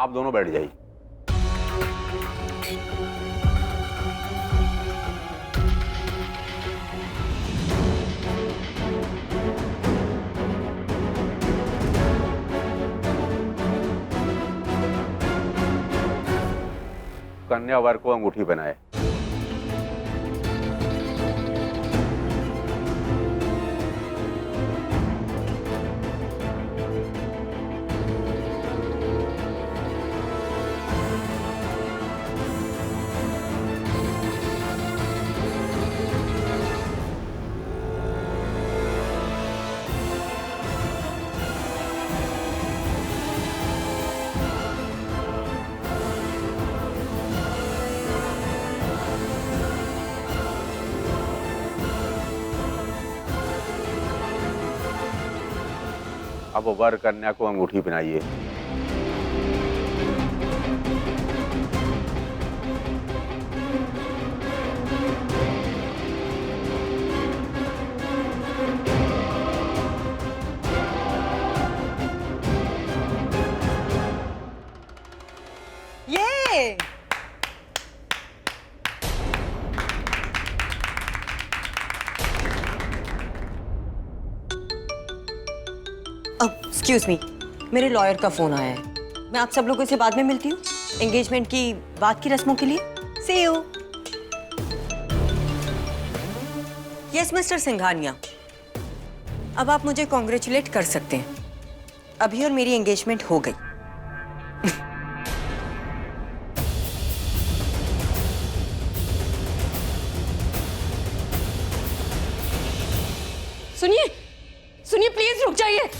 आप दोनों बैठ जाइए। कन्या वर को अंगूठी पहनाए। अब वर कन्या को अंगूठी पहनाइए। ये एक्सक्यूज मी, मेरे लॉयर का फोन आया है। मैं आप सब लोगों से बाद में मिलती हूँ एंगेजमेंट की बात की रस्मों के लिए। सी यू। यस मिस्टर सिंघानिया, अब आप मुझे कॉन्ग्रेचुलेट कर सकते हैं। अभी और मेरी एंगेजमेंट हो गई। सुनिए सुनिए, प्लीज रुक जाइए।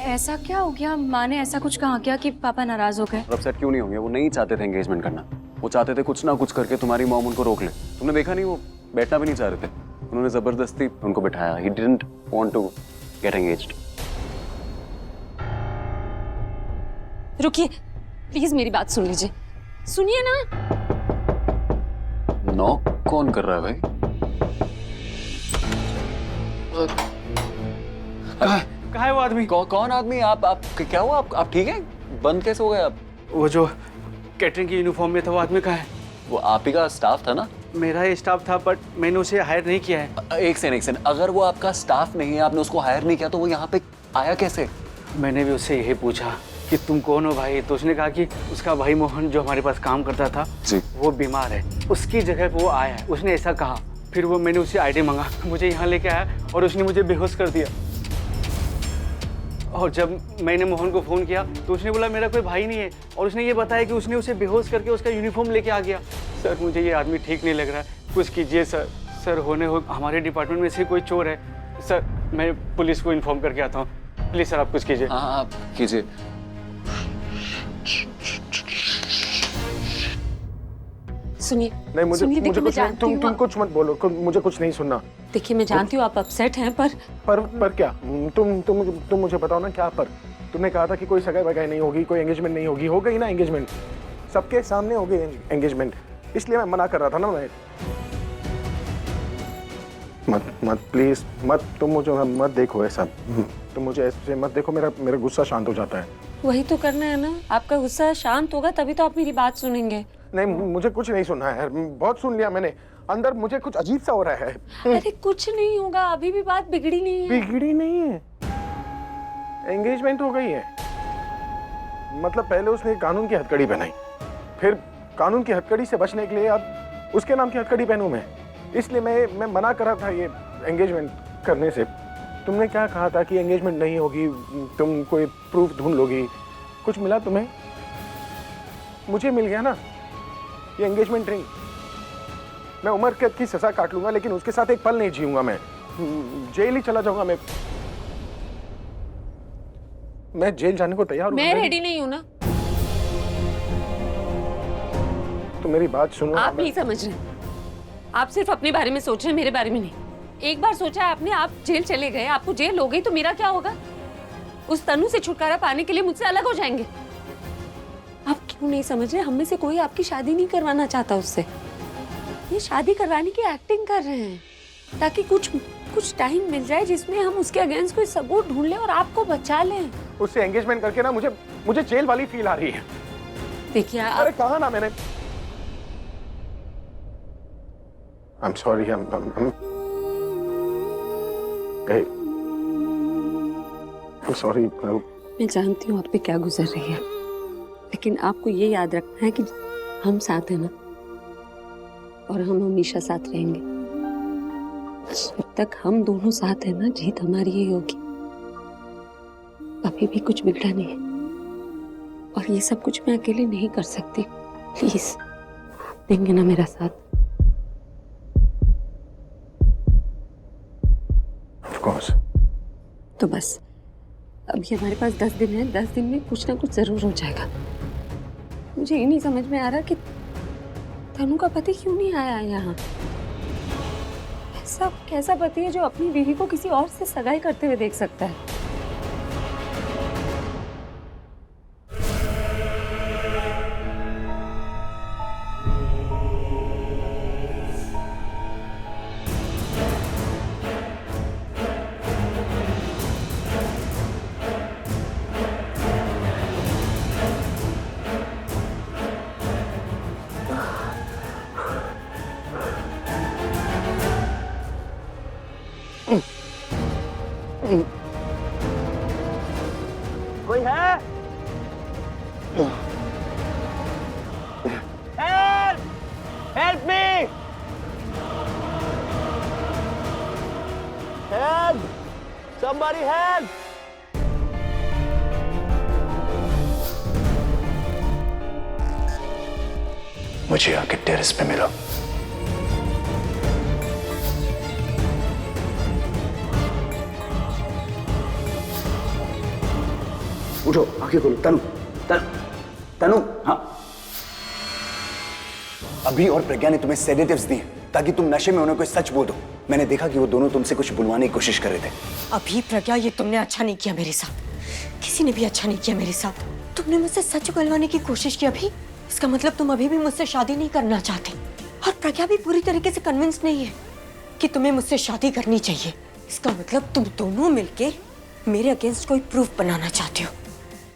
ऐसा क्या हो गया? माँ ने ऐसा कुछ कहा क्या कि पापा नाराज हो गए? अपसेट क्यों नहीं होंगे? वो नहीं चाहते थे एंगेजमेंट करना। वो चाहते थे कुछ ना कुछ करके तुम्हारी मॉम उनको रोक ले। तुमने देखा नहीं, वो बैठना भी नहीं चाह रहे थे। उन्होंने जबरदस्ती उनको बिठाया। He didn't want to get engaged. रुकिए प्लीज, मेरी बात सुन लीजिए। सुनिए ना। नॉक कौन कर रहा है भाई? कहाँ है वो आदमी? कौन आदमी? आप क्या हुआ? आप ठीक है? बंद कैसे हो गए आप? वो जो कैटरिंग की यूनिफॉर्म में था, वो आदमी कहाँ है? वो आप ही का स्टाफ था ना? मेरा ही स्टाफ था, बट मैंने उसे हायर नहीं किया है। एक सेकंड, अगर वो आपका स्टाफ नहीं है, आपने उसको हायर नहीं किया, तो वो यहाँ पे आया कैसे? मैंने भी उससे यही पूछा कि तुम कौन हो भाई, तो उसने कहा कि उसका भाई मोहन जो हमारे पास काम करता था जी, वो बीमार है, उसकी जगह पे वो आया है, उसने ऐसा कहा। फिर वो मैंने उससे आईडी मांगा, मुझे यहाँ लेके आया और उसने मुझे बेहोश कर दिया। और जब मैंने मोहन को फ़ोन किया तो उसने बोला मेरा कोई भाई नहीं है, और उसने ये बताया कि उसने उसे बेहोश करके उसका यूनिफॉर्म लेके आ गया। सर मुझे ये आदमी ठीक नहीं लग रहा है, कुछ कीजिए सर। सर होने हो हमारे डिपार्टमेंट में से कोई चोर है सर, मैं पुलिस को इन्फॉर्म करके आता हूँ। प्लीज़ सर आप कुछ कीजिए। हाँ आप कीजिए। सुनिए नहीं, मुझे सुनिए, मुझे देखिए, मैं कुछ नहीं, जानती तुम हूँ कुछ मत बोलो, मुझे कुछ नहीं सुनना। देखिए मैं जानती हूँ आप अपसेट हैं, पर क्या? तुम मुझे बताओ ना क्या पर? तुमने कहा था कि कोई सगाई वगाई नहीं होगी, कोई एंगेजमेंट नहीं होगी। हो गई ना एंगेजमेंट, सबके सामने हो गई एंगेजमेंट, इसलिए मैं मना कर रहा था ना। मैं मत प्लीज मत, तुम मुझे मत देखो ऐसा, तुम मुझे ऐसे मत देखो, मेरा गुस्सा शांत हो जाता है। वही तो करना है ना, आपका गुस्सा शांत होगा तभी तो आप मेरी बात सुनेंगे। नहीं, मुझे कुछ नहीं सुनना है, बहुत सुन लिया मैंने। अंदर मुझे कुछ अजीब सा हो रहा है। अरे कुछ नहीं होगा, अभी भी बात बिगड़ी नहीं है। बिगड़ी नहीं है, एंगेजमेंट हो गई है। मतलब पहले उसने कानून की हथकड़ी पहनाई, फिर कानून की हथकड़ी से बचने के लिए अब उसके नाम की हथकड़ी पहनूं मैं, इसलिए मैं मना कर रहा था ये एंगेजमेंट करने से। तुमने क्या कहा था कि एंगेजमेंट नहीं होगी, तुम कोई प्रूफ ढूंढ लोगी। कुछ मिला तुम्हें? मुझे मिल गया ना ये एंगेजमेंट रिंग। मैं उम्र कैद की सजा काट लूंगा, लेकिन उसके साथ एक पल नहीं जीऊंगा। मैं जेल ही चला जाऊंगा। मैं जेल जाने को तैयार हूं। मैं रेडी नहीं हूं ना। तो मेरी बात सुनो। आप नहीं समझ रहे, आप सिर्फ अपने बारे में सोच रहे हैं, मेरे बारे में नहीं। एक बार सोचा है आपने, आप जेल चले गए, आपको जेल हो गई तो मेरा क्या होगा? उस तनु से छुटकारा पाने के लिए मुझसे अलग हो जाएंगे। आप क्यों नहीं समझ रहे? हम में से कोई आपकी शादी नहीं करवाना चाहता उससे। ये शादी करवाने की एक्टिंग कर रहे हैं ताकि कुछ टाइम मिल जाए जिसमें हम उसके अगेंस्ट कोई सबूत ढूंढ लें और आपको बचा लें। उससे एंगेजमेंट करके ना मुझे जेल वाली फील आ रही है। देखिए आप अरे कहा ना मैंने। I'm sorry, I'm sorry। मैं जानती हूँ आप पे क्या गुजर रही है, लेकिन आपको ये याद रखना है कि हम साथ हैं ना, और हम हमेशा साथ रहेंगे। जब तक हम दोनों साथ हैं ना, जीत हमारी ही होगी। अभी भी कुछ बिगड़ा नहीं है, और ये सब कुछ मैं अकेले नहीं कर सकती। प्लीज देंगे ना मेरा साथ? Of course। तो बस अभी हमारे पास 10 दिन है, 10 दिन में कुछ ना कुछ जरूर हो जाएगा। मुझे ये नहीं समझ में आ रहा कि तनु का पति क्यों नहीं आया यहाँ। ऐसा कैसा पति है जो अपनी बीवी को किसी और से सगाई करते हुए देख सकता है? कोई है? Help! Help me! Help! Somebody help! मुझे आके टेरेस पे मिलो। उठो, आंखें खोलो। तनु, तनु, हाँ। अभी और प्रज्ञा ने तुम्हें सेडेटिव्स दिए ताकि तुम नशे में उन्हें कोई सच बोल दो। मैंने देखा कि वो दोनों तुमसे कुछ बुलवाने की कोशिश कर रहे थे। अभी प्रज्ञा, ये तुमने अच्छा नहीं किया मेरे साथ। किसी ने भी अच्छा नहीं किया मेरे साथ। तुमने मुझसे सच उगलवाने की कोशिश की अभी। इसका मतलब तुम अभी भी मुझसे शादी नहीं करना चाहते। और प्रज्ञा भी पूरी तरीके से कन्विंस नहीं है कि तुम्हें मुझसे शादी करनी चाहिए। इसका मतलब तुम दोनों मिलके मेरे अगेंस्ट कोई प्रूफ बनाना चाहते हो,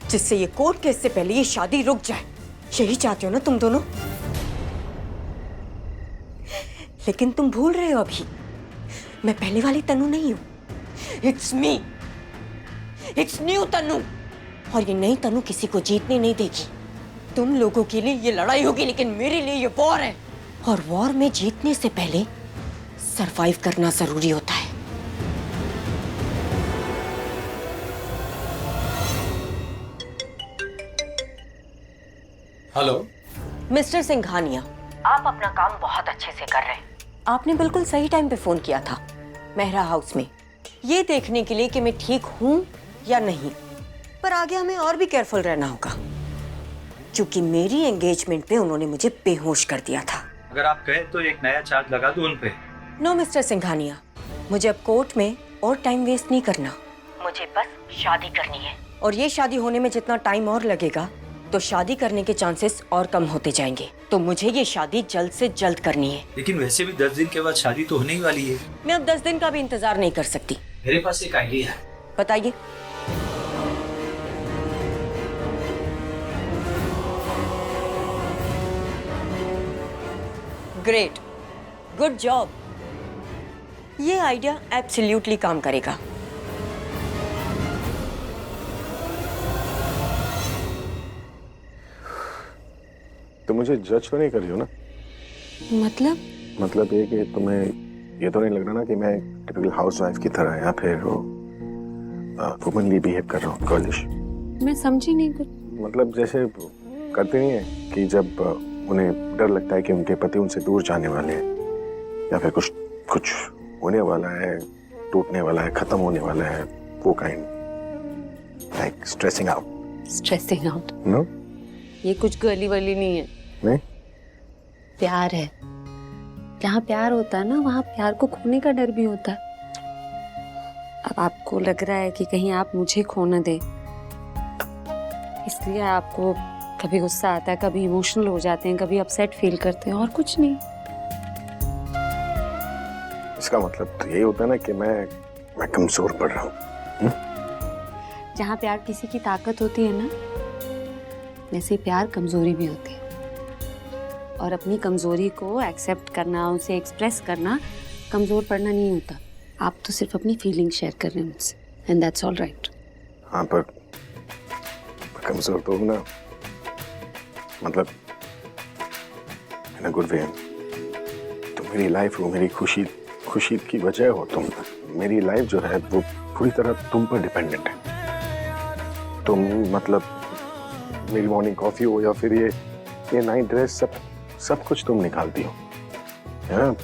जिससे ये कोर्ट केस से पहले ये शादी रुक जाए। यही चाहते हो ना तुम दोनों? लेकिन तुम भूल रहे हो अभी, मैं पहले वाली तनु नहीं हूं। इट्स मी, इट्स न्यू तनु। और ये नई तनु किसी को जीतने नहीं देगी। तुम लोगों के लिए ये लड़ाई होगी, लेकिन मेरे लिए ये वॉर है। और वॉर में जीतने से पहले सरवाइव करना जरूरी होता है। हेलो मिस्टर सिंघानिया, आप अपना काम बहुत अच्छे से कर रहे हैं। आपने बिल्कुल सही टाइम पे फोन किया था मेहरा हाउस में, ये देखने के लिए कि मैं ठीक हूं या नहीं। पर आगे हमें और भी केयरफुल रहना होगा, क्योंकि मेरी एंगेजमेंट पे उन्होंने मुझे बेहोश कर दिया था। अगर आप कहें तो एक नया चार्ज लगा दूं उन पे। नो मिस्टर सिंघानिया, मुझे अब कोर्ट में और टाइम वेस्ट नहीं करना। मुझे बस शादी करनी है, और ये शादी होने में जितना टाइम और लगेगा तो शादी करने के चांसेस और कम होते जाएंगे। तो मुझे ये शादी जल्द से जल्द करनी है। लेकिन वैसे भी 10 दिन के बाद शादी तो होने ही वाली है। मैं अब 10 दिन का भी इंतजार नहीं कर सकती। मेरे पास एक आइडिया है। बताइए। Great, good job. ये आइडिया एब्सोल्युटली काम करेगा। तो मुझे जज तो नहीं कर रही हो ना? मतलब ये कि तुम्हें ये तो नहीं लग रहा ना कि मैं टिपिकल हाउसवाइफ की तरह या फिर वुमनली बिहेव कर रहा हूँ, गर्लिश? मैं समझी नहीं कुछ। मतलब जैसे करते नहीं है कि जब उन्हें डर लगता है कि उनके पति उनसे दूर जाने वाले हैं, या फिर कुछ होने वाला है, टूटने वाला है, खत्म होने वाला है, वो kind like stressing out. Stressing out? No, ये कुछ गर्ली वर्ली नहीं है। नहीं, प्यार है। जहाँ प्यार होता है ना, वहाँ प्यार को खोने का डर भी होता है। अब आपको लग रहा है कि कहीं आप मुझे खो न दे, इसलिए आपको कभी गुस्सा आता है, कभी इमोशनल हो जाते हैं, कभी अपसेट फील करते हैं, और कुछ नहीं। इसका मतलब तो यही होता है ना कि मैं कमजोर पड़ रहा हूँ। जहाँ प्यार किसी की ताकत होती है ना, वैसे प्यार कमजोरी भी होती है, और अपनी कमजोरी को एक्सेप्ट करना, उसे एक्सप्रेस करना कमजोर पड़ना नहीं होता। आप तो सिर्फ अपनी फीलिंग शेयर कर रहे हैं मुझसे, एंड दैट्स ऑल राइट। हाँ पर कमजोर तो हूं ना, मतलब इन अ गुड वे। तुम मेरी लाइफ हो, मेरी खुशी की वजह हो तुम। मेरी लाइफ जो है वो पूरी तरह तुम पर डिपेंडेंट है। तुम मतलब मेरी मॉर्निंग कॉफी हो या फिर ये नाइट ड्रेस, सब कुछ तुम निकालती हो, है ना?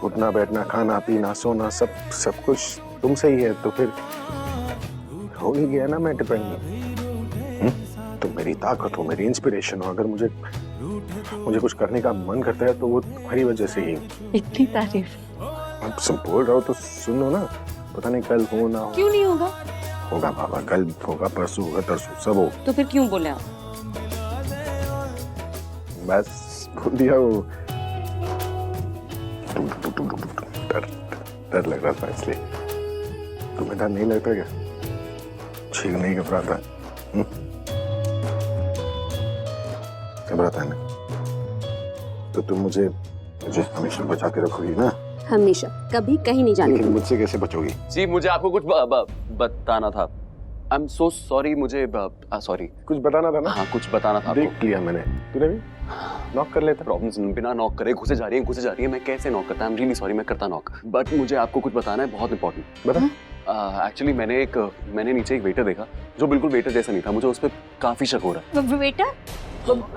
उठना बैठना, खाना पीना, सोना, सब कुछ तुमसे ही है। तो फिर हो ही गया ना मैं डिपेंडेंट। तुम मेरी ताकत हो, मेरी इंस्पिरेशन हो। अगर मुझे कुछ करने का मन करता है तो वो तुम्हारी वजह से ही। इतनी तारीफ। अब सब बोल रहा हो तो सुनो ना। पता नहीं कल हो ना हो। क्यों नहीं होगा? होगा बाबा, कल होगा, परसों होगा, तरसों सब हो। तो फिर क्यों बोले आप? बस बोल दिया वो। डर लग रहा था इसलिए। तुम्हें डर नहीं लगता क्या? ठीक नहीं घबराता? घबराता है ना? तो तुम मुझे हमेशा बचा के रखोगी ना? हमेशा, कभी कहीं नहीं जाने। लेकिन मुझसे कैसे बचोगी? जी मुझे आपको कुछ बताना था। आई एम सो सॉरी, मुझे सॉरी। कुछ बताना था ना? हाँ कुछ बताना था। देख लिया मैंने। तूने भी नॉक कर लेता। प्रॉब्लम्स बिना नॉक करे घुसे जा रही है। मैं कैसे नॉक करता? आई एम रियली सॉरी, मैं करता नॉक। बट मुझे आपको कुछ बताना है, बहुत इंपॉर्टेंट। बता। एक्चुअली मैंने नीचे एक वेटर देखा जो बिल्कुल वेटर जैसा नहीं था। मुझे उस पर काफी शक हो रहा है। वेटर?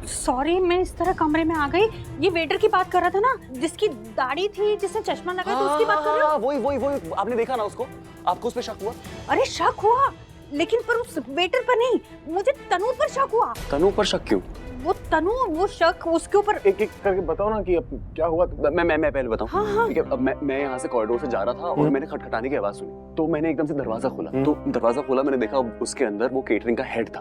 सॉरी, मैं इस तरह कमरे में आ गई। ये वेटर की बात कर रहा था ना, जिसकी दाढ़ी थी, जिसने चश्मा लगाया था, उसकी बात कर रहे हो? वही आपने देखा ना उसको? आपको उस पर शक हुआ? अरे शक हुआ, लेकिन पर उस वेटर पर नहीं, मुझे तनु पर शक हुआ। तनु पर शक क्यों? वो तनु, वो शक उसके ऊपर। एक करके बताओ ना कि अब क्या हुआ। मैं पहले बताऊं। हाँ। ठीक है, अब मैं यहाँ से कॉरिडोर से जा रहा था और मैंने खटखटाने की आवाज सुनी, तो मैंने एकदम से दरवाजा खोला। मैंने देखा उसके अंदर वो केटरिंग का हेड था।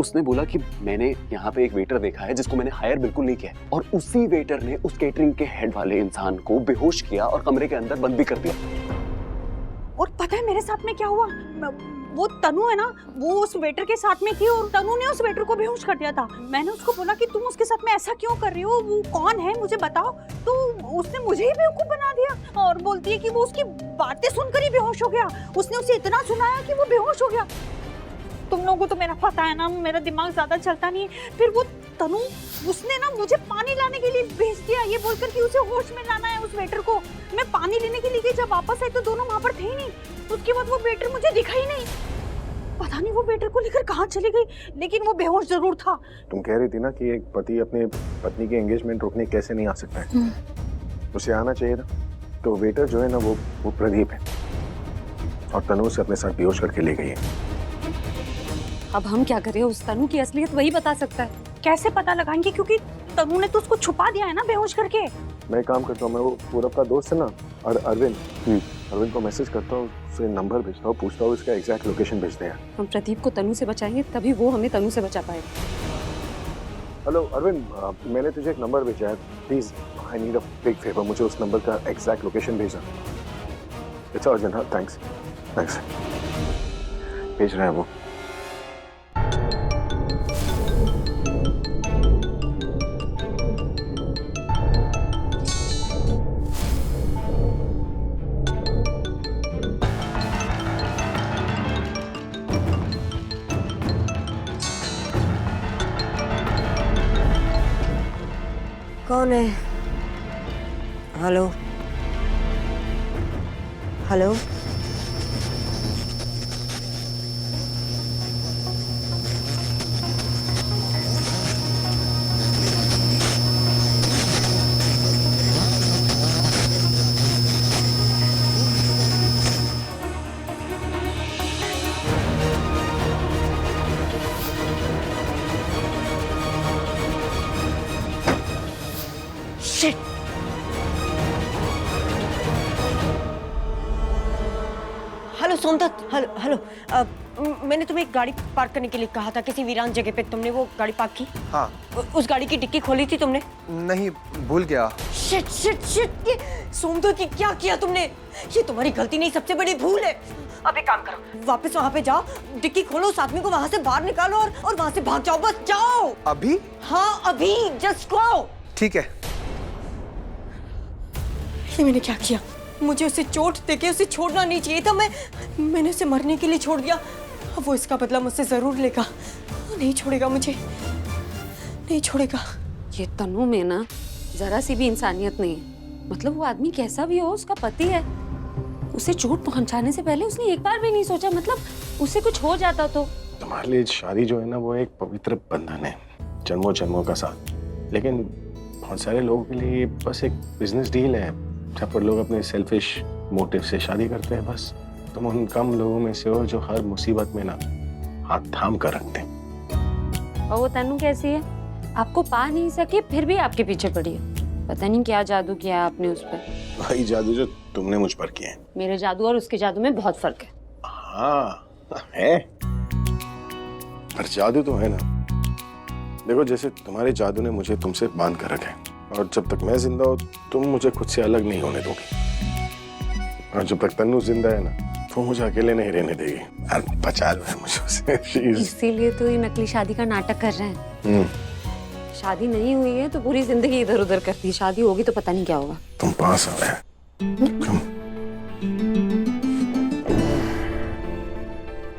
उसने बोला कि मैंने यहाँ पे एक वेटर देखा है जिसको मैंने हायर बिल्कुल नहीं किया, और उसी वेटर ने उस केटरिंग के हेड वाले इंसान को बेहोश किया और कमरे के अंदर बंद भी कर दिया। और पता है मेरे साथ में क्या हुआ? वो तनु है ना, वो उस वेटर के साथ में थी और तनु ने उस वेटर को बेहोश कर दिया था। मैंने उसको बोला कि तुम उसके साथ में ऐसा क्यों कर रही हो, वो कौन है मुझे बताओ। तो उसने मुझे ही बेवकूफ बना दिया और बोलती है कि वो उसकी बातें सुनकर ही बेहोश हो गया। उसने उसे इतना सुनाया कि वो बेहोश हो गया। तुम लोगों को तो मेरा पता है ना, मेरा दिमाग ज्यादा चलता नहीं है। फिर वो तनु, उसने ना मुझे पानी लाने के लिए भेज दिया, ये बोलकर कि उसे होश में लाना है उस वेटर को। मैं पानी लेने के लिए गई, जब वापस आई तो दोनों वहां पर थे ही नहीं। उसके बाद वो वेटर मुझे दिखा ही नहीं। पता नहीं वो वेटर को लेकर कहाँ चली गई, लेकिन वो बेहोश जरूर था। तुम कह रही थी ना कि एक पति अपने पत्नी की एंगेजमेंट रोकने कैसे नहीं आ सकता है? उसे आना चाहिए था। तो वेटर जो है ना वो प्रदीप है, और तनु से अपने साथ बेहोश करके ले गई है। अब हम क्या करें? उस तनु की असलियत वही बता सकता है। कैसे पता लगाएंगे, क्योंकि तनु ने तो उसको छुपा दिया है ना बेहोश करके। मैं काम करता हूँ, मैं वो पूरब का दोस्त है ना, और अरविंद को मैसेज करता हूँ, उसे नंबर भेजता हूँ, पूछता हूँ इसका एग्जैक्ट लोकेशन भेजते हैं। हम प्रदीप को तनु से बचाएंगे, तभी वो हमें तनु से बचा पाएगा। हेलो अरविंद, मैंने तुझे एक नंबर भेजा है, please I need a big favour, मुझे उस नंबर का एग्जैक्ट लोकेशन भेजना। It's urgent. हाँ थैंक्स। भेज रहा है वो। कौन है? Hello? Shit! Hello Somdatt, hello. मैंने तुम्हें एक गाड़ी पार्क करने के लिए कहा था किसी वीरान जगह पे, तुमने वो गाड़ी पार्क की? हाँ। उस गाड़ी की डिक्की खोली थी तुमने? नहीं, भूल गया। शिट! ये सोमदत्त, ये क्या किया तुमने? ये तुम्हारी गलती नहीं, सबसे बड़ी भूल है। अब एक काम करो, वापस वहाँ पे जाओ, डिक्की खोलो, उस आदमी को वहाँ से बाहर निकालो और वहाँ से भाग जाओ, बस जाओ। अभी? हाँ अभी, जस्ट गो। ठीक है। ये मैंने क्या किया? मुझे उसे चोट देके उसे छोड़ना नहीं चाहिए था। मैंने उसे मरने के लिए छोड़ दिया। अब वो इसका बदला मुझसे जरूर लेगा। वो नहीं छोड़ेगा मुझे, नहीं छोड़ेगा। ये तनु में ना जरा सी भी इंसानियत नहीं है। मतलब वो आदमी कैसा भी हो, उसका पति है, उसे चोट पहुंचाने से पहले उसने एक बार भी नहीं सोचा, मतलब उसे कुछ हो जाता तो। तुम्हारे लिए शादी जो है ना वो एक पवित्र बंधन है, जन्मों जन्मों का साथ। लेकिन बहुत सारे लोगों के लिए ये बस एक बिजनेस डील है, जहाँ पर लोग अपने सेल्फिश मोटिव से शादी करते हैं बस। तुम उन कम लोगों में से हो जो हर मुसीबत में ना हाथ थाम कर रखते हैं। और वो तनु कैसी है? आपको पा नहीं सके फिर भी आपके पीछे पड़ी है। पता नहीं क्या जादू किया आपने उस पर। वही जादू जो तुमने मुझ पर किया है। मेरे जादू और उसके जादू में बहुत फर्क है। हाँ है, पर जादू तो है ना। देखो जैसे तुम्हारे जादू ने मुझे तुमसे बांध कर रखा है, और जब तक मैं जिंदा हूँ तुम मुझे खुद से अलग नहीं होने दोगी, और जब तक तन्नू जिंदा है ना वो मुझे अकेले नहीं रहने देगी। यार बचा लो है मुझे उसे। इसीलिए तो ये नकली शादी का नाटक कर रहे हैं। शादी नहीं हुई है तो पूरी जिंदगी इधर उधर करती है, शादी होगी तो पता नहीं क्या होगा। तुम पास आ रहे।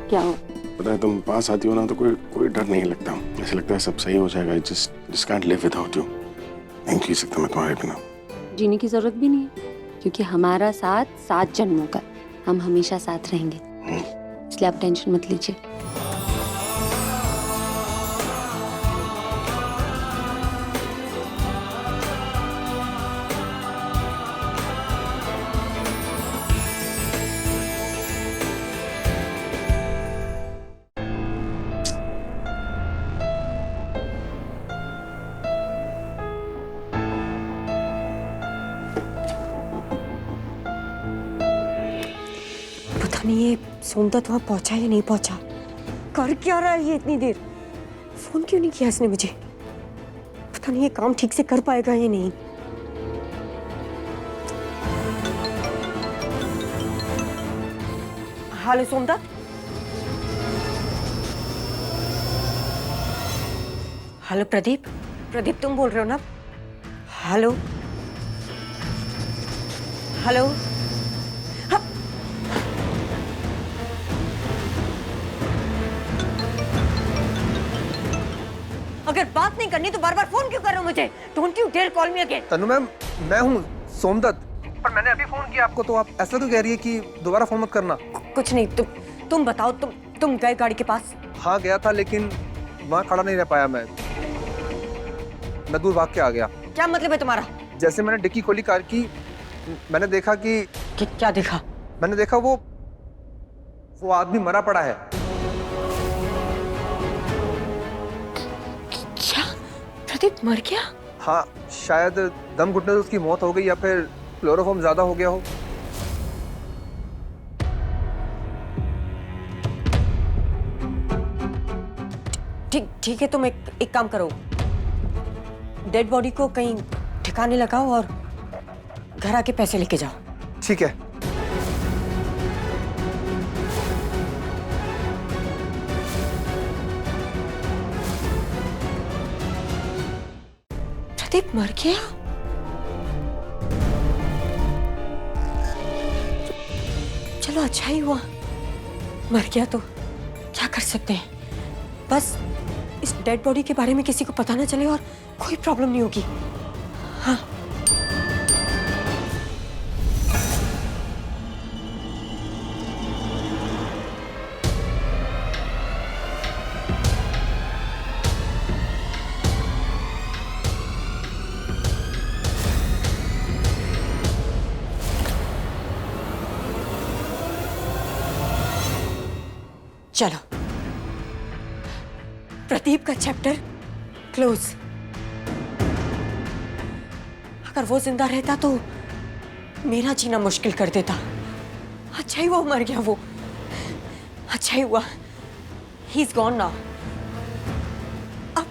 क्या हो? पता है तुम पास आती हो ना तो कोई डर नहीं लगता। ऐसा लगता है सब सही हो जाएगा। just can't live without you। नहीं जी सकता मैं तुम्हारे बिना। जीने की जरूरत भी नहीं है, क्योंकि हमारा साथ 7 जन्मों का, हम हमेशा साथ रहेंगे। इसलिए आप टेंशन मत लीजिए। नहीं ये सोमदत्त वहाँ पहुंचा या नहीं पहुंचा, कर क्या रहा है ये इतनी देर? फोन क्यों नहीं किया इसने मुझे? पता नहीं ये काम ठीक से कर पाएगा या नहीं। हेलो सोमदत्त। हेलो प्रदीप। प्रदीप तुम बोल रहे हो ना? Hello hello. अगर बात नहीं करनी तो बार बार फोन क्यों कर रहे हो मुझे? Don't you dare call me again. Tanu ma'am, मैं हूँ सोमदत्त, पर मैंने अभी फोन किया आपको, तो आप ऐसा क्यों कह रही है कि दोबारा फोन मत करना? कुछ नहीं, तुम बताओ, तुम गए गाड़ी के पास? हाँ गया था, लेकिन वहाँ खड़ा नहीं रह पाया। मैं दूर भाग के आ गया। क्या मतलब है तुम्हारा? जैसे मैंने डिक्की खोली कार की, मैंने देखा कि क्या देखा? मैंने देखा वो आदमी मरा पड़ा है। प्रदीप मर गया? हाँ, शायद दम घुटने से उसकी मौत हो गई या फिर क्लोरोफॉर्म ज्यादा हो गया हो। ठीक है, तुम एक काम करो, डेड बॉडी को कहीं ठिकाने लगाओ और घर आके पैसे लेके जाओ। ठीक है। प्रदीप मर गया? चलो अच्छा ही हुआ, मर गया तो क्या कर सकते हैं। बस इस डेड बॉडी के बारे में किसी को पता ना चले और कोई प्रॉब्लम नहीं होगी। हाँ चलो, प्रदीप का चैप्टर क्लोज। अगर वो जिंदा रहता तो मेरा जीना मुश्किल कर देता। अच्छा ही वो मर गया, वो अच्छा ही हुआ। He is gone now. अब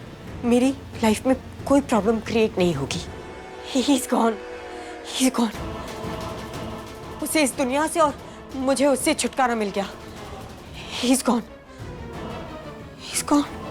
मेरी लाइफ में कोई प्रॉब्लम क्रिएट नहीं होगी। He is gone, he is gone. उसे इस दुनिया से और मुझे उससे छुटकारा मिल गया। He's gone. He's gone.